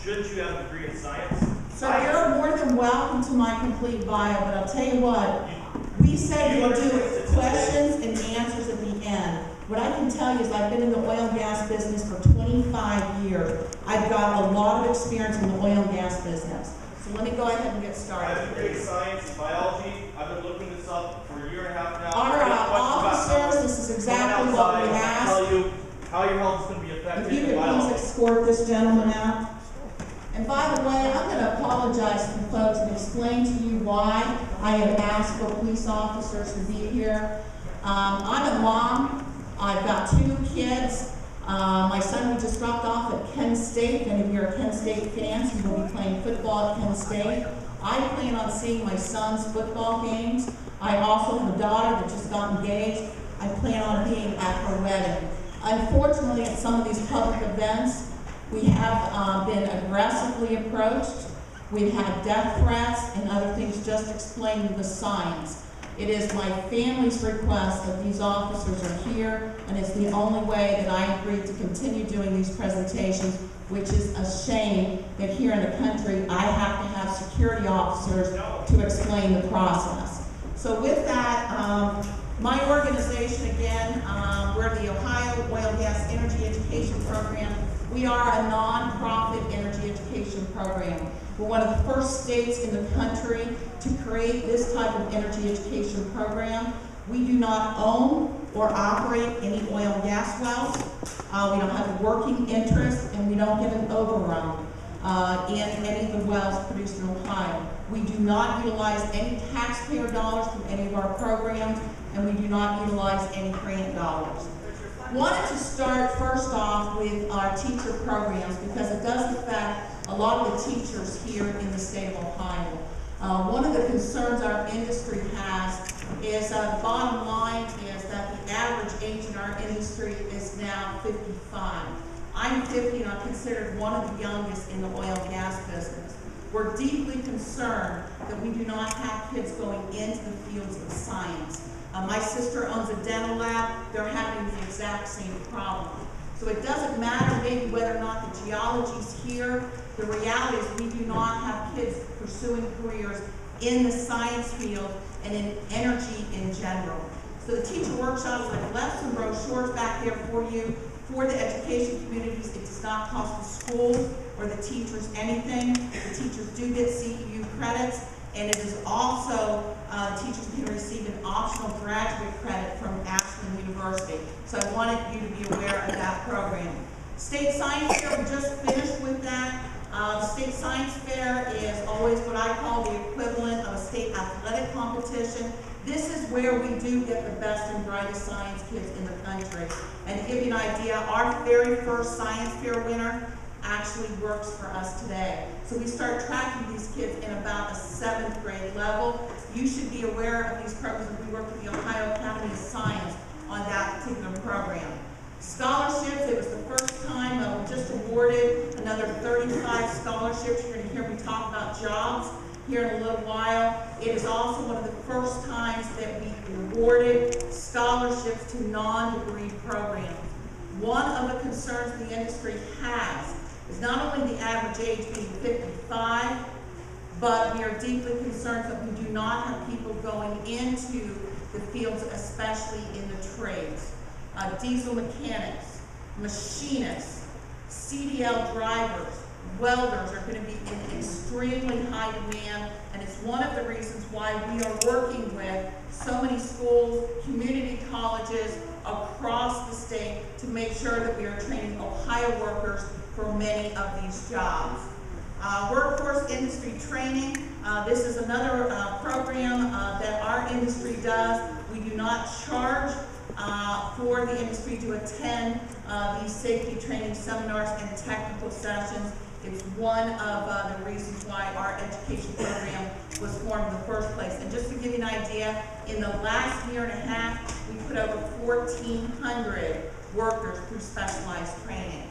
should you have a degree in science? So you're more than welcome to my complete bio, but I'll tell you what, we said we would do questions and answers at the end. What I can tell you is I've been in the oil and gas business for 25 years. I've got a lot of experience in the oil and gas business. So let me go ahead and get started. I have a degree in science, biology. I've been looking this up for a year and a half now. Our officers, this is exactly what we asked. Tell you how your health is going to be affected. If you could please escort this gentleman out. And by the way, I'm going to apologize to the folks and explain to you why I have asked for police officers to be here. I'm a mom. I've got 2 kids. My son we just dropped off at Kent State. If any of you are Kent State fans, he will be playing football at Kent State. I plan on seeing my son's football games. I also have a daughter that just got engaged. I plan on being at her wedding. Unfortunately, at some of these public events, we have been aggressively approached. We've had death threats and other things, just explaining the science. It is my family's request that these officers are here, and it's the only way that I agreed to continue doing these presentations, which is a shame that here in the country I have to have security officers to explain the process. So with that, my organization, again, we're the Ohio Oil Gas Energy Education Program. We are a non-profit energy education program. We're one of the first states in the country to create this type of energy education program. We do not own or operate any oil and gas wells. We don't have a working interest, and we don't get an overrun in any of the wells produced in Ohio. We do not utilize any taxpayer dollars from any of our programs, and we do not utilize any grant dollars. Wanted to start first off with our teacher programs because it does affect a lot of the teachers here in the state of Ohio. One of the concerns our industry has is, bottom line is that the average age in our industry is now 55. I'm 50 and I'm considered one of the youngest in the oil and gas business. We're deeply concerned that we do not have kids going into the fields of science. My sister owns a dental lab. They're having the exact same problem. So it doesn't matter maybe whether or not the geology's here. The reality is we do not have kids pursuing careers in the science field and in energy in general. So the teacher workshops, I've left some brochures back there for you. For the education communities, it does not cost the schools or the teachers anything. The teachers do get CEU credits, and it is also, teachers can receive an optional graduate credit from Ashland University. So I wanted you to be aware of that program. State Science Fair, we just finished with that. The State Science Fair is always what I call the equivalent of a state athletic competition. This is where we do get the best and brightest science kids in the country. And to give you an idea, our very first science fair winner actually works for us today. So we start tracking these kids in about a 7th grade level. You should be aware of these programs. We work with the Ohio Academy of Science on that particular program. Scholarships, it was the first time we just awarded another 35 scholarships. You're going to hear me talk about jobs here in a little while. It is also one of the first times that we awarded scholarships to non-degree programs. One of the concerns the industry has is not only the average age being 55, but we are deeply concerned that we do not have people going into the fields, especially in the trades. Diesel mechanics, machinists, CDL drivers, welders are going to be in extremely high demand, and it's one of the reasons why we are working with so many schools, community colleges across the state to make sure that we are training Ohio workers for many of these jobs. Workforce industry training. This is another program that our industry does. We do not charge for the industry to attend these safety training seminars and technical sessions. It's one of the reasons why our education program was formed in the first place. And just to give you an idea, in the last year and a half, we put over 1,400 workers through specialized training.